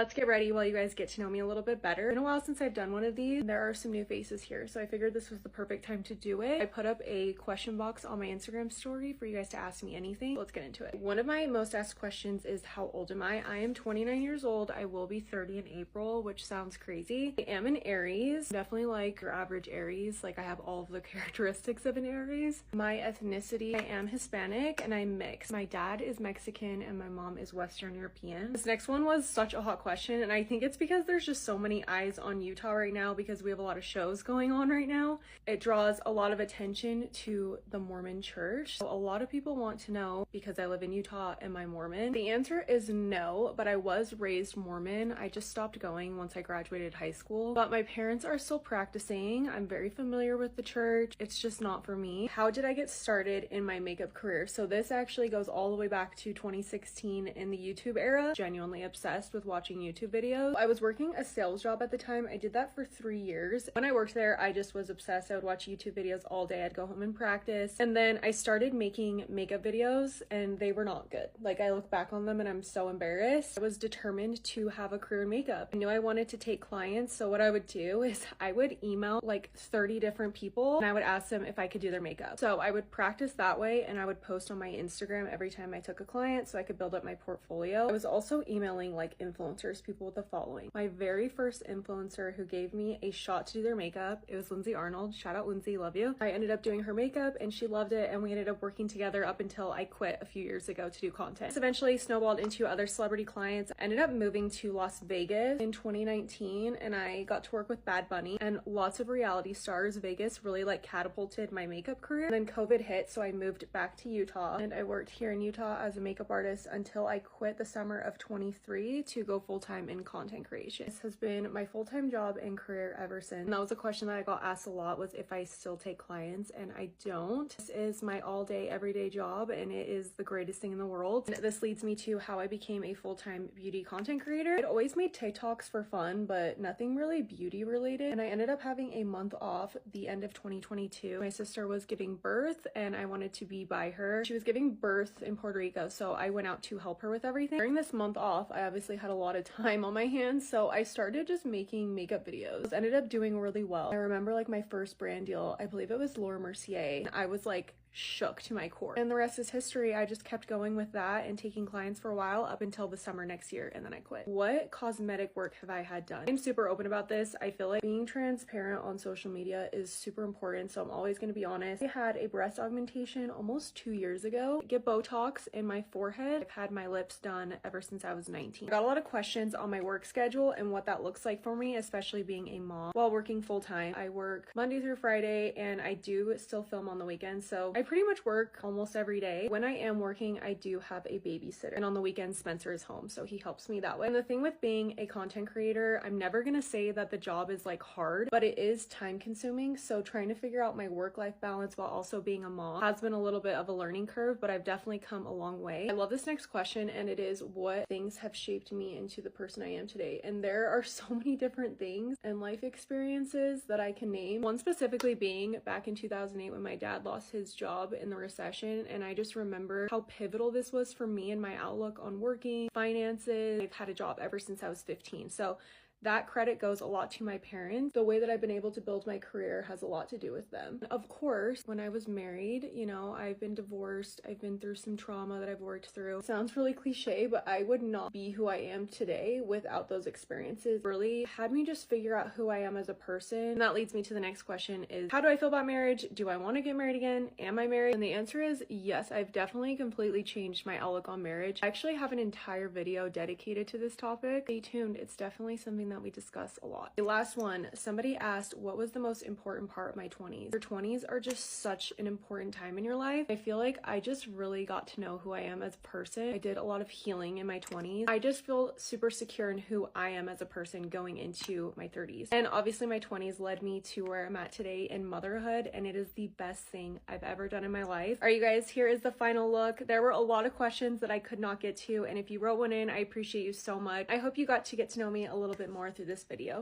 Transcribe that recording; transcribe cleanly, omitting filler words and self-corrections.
let's get ready while you guys get to know me a little bit better. It's been a while since I've done one of these. There are some new faces here, so I figured this was the perfect time to do it. I put up a question box on my Instagram story for you guys to ask me anything. Let's get into it. One of my most asked questions is, how old am I? I am 29 years old. I will be 30 in April, which sounds crazy. I am an Aries, definitely like your average Aries. Like, I have all of the characteristics of an Aries. My ethnicity, I am Hispanic and I'm mixed. My dad is Mexican and my mom is Western European. This next one was such a hot question, and I think it's because there's just so many eyes on Utah right now because we have a lot of shows going on right now. It draws a lot of attention to the Mormon church. So a lot of people want to know, because I live in Utah, am I Mormon? The answer is no, but I was raised Mormon. I just stopped going once I graduated high school, but my parents are still practicing. I'm very familiar with the church. It's just not for me. How did I get started in my makeup career? So this actually goes all the way back to 2016 in the YouTube era. Genuinely obsessed with watching YouTube videos. I was working a sales job at the time. I did that for 3 years. When I worked there, I just was obsessed. I would watch YouTube videos all day. I'd go home and practice. And then I started making makeup videos and they were not good. Like, I look back on them and I'm so embarrassed. I was determined to have a career in makeup. I knew I wanted to take clients. So what I would do is I would email like 30 different people and I would ask them if I could do their makeup. So I would practice that way and I would post on my Instagram every time I took a client so I could build up my portfolio. I was also emailing like influencers, people with a following. My very first influencer who gave me a shot to do their makeup, it was Lindsay Arnold. Shout out Lindsay, love you. I ended up doing her makeup and she loved it and we ended up working together up until I quit a few years ago to do content. This eventually snowballed into other celebrity clients. I ended up moving to Las Vegas in 2019 and I got to work with Bad Bunny and lots of reality stars. Vegas really like catapulted my makeup career. And then COVID hit, so I moved back to Utah and I worked here in Utah as a makeup artist until I quit the summer of 23 to go full-time in content creation. This has been my full-time job and career ever since. And that was a question that I got asked a lot, was if I still take clients, and I don't. This is my all-day everyday job and it is the greatest thing in the world. And this leads me to how I became a full-time beauty content creator. I'd always made TikToks for fun, but nothing really beauty related. And I ended up having a month off the end of 2022. My sister was giving birth and I wanted to be by her. She was giving birth in Puerto Rico, so I went out to help her with everything. During this month off, I obviously had a lot of time on my hands, so I started just making makeup videos. Ended up doing really well. I remember like my first brand deal, I believe it was Laura Mercier. I was like shook to my core, and the rest is history. I just kept going with that and taking clients for a while up until the summer next year, and then I quit. What cosmetic work have I had done? I'm super open about this. I feel like being transparent on social media is super important, so I'm always going to be honest. I had a breast augmentation almost 2 years ago. I get Botox in my forehead. I've had my lips done ever since I was 19. I got a lot of questions on my work schedule and what that looks like for me, especially being a mom while working full-time. I work Monday through Friday and I do still film on the weekends, so I pretty much work almost every day. When I am working, I do have a babysitter, and on the weekends Spencer is home, so he helps me that way. And the thing with being a content creator, I'm never gonna say that the job is like hard, but it is time consuming. So trying to figure out my work-life balance while also being a mom has been a little bit of a learning curve, but I've definitely come a long way. I love this next question, and it is, what things have shaped me into the person I am today? And there are so many different things and life experiences that I can name. One specifically being back in 2008 when my dad lost his job in the recession, and I just remember how pivotal this was for me and my outlook on working, finances. I've had a job ever since I was 15, so that credit goes a lot to my parents. The way that I've been able to build my career has a lot to do with them. Of course, when I was married, you know, I've been divorced. I've been through some trauma that I've worked through. It sounds really cliche, but I would not be who I am today without those experiences. Really had me just figure out who I am as a person. And that leads me to the next question, is how do I feel about marriage? Do I want to get married again? Am I married? And the answer is yes. I've definitely completely changed my outlook on marriage. I actually have an entire video dedicated to this topic. Stay tuned. It's definitely something that we discuss a lot. The last one, somebody asked, what was the most important part of my 20s? Your 20s are just such an important time in your life. I feel like I just really got to know who I am as a person. I did a lot of healing in my 20s. I just feel super secure in who I am as a person going into my 30s. And obviously my 20s led me to where I'm at today in motherhood, and it is the best thing I've ever done in my life. All right, you guys, here is the final look. There were a lot of questions that I could not get to, and if you wrote one in, I appreciate you so much. I hope you got to know me a little bit more through this video.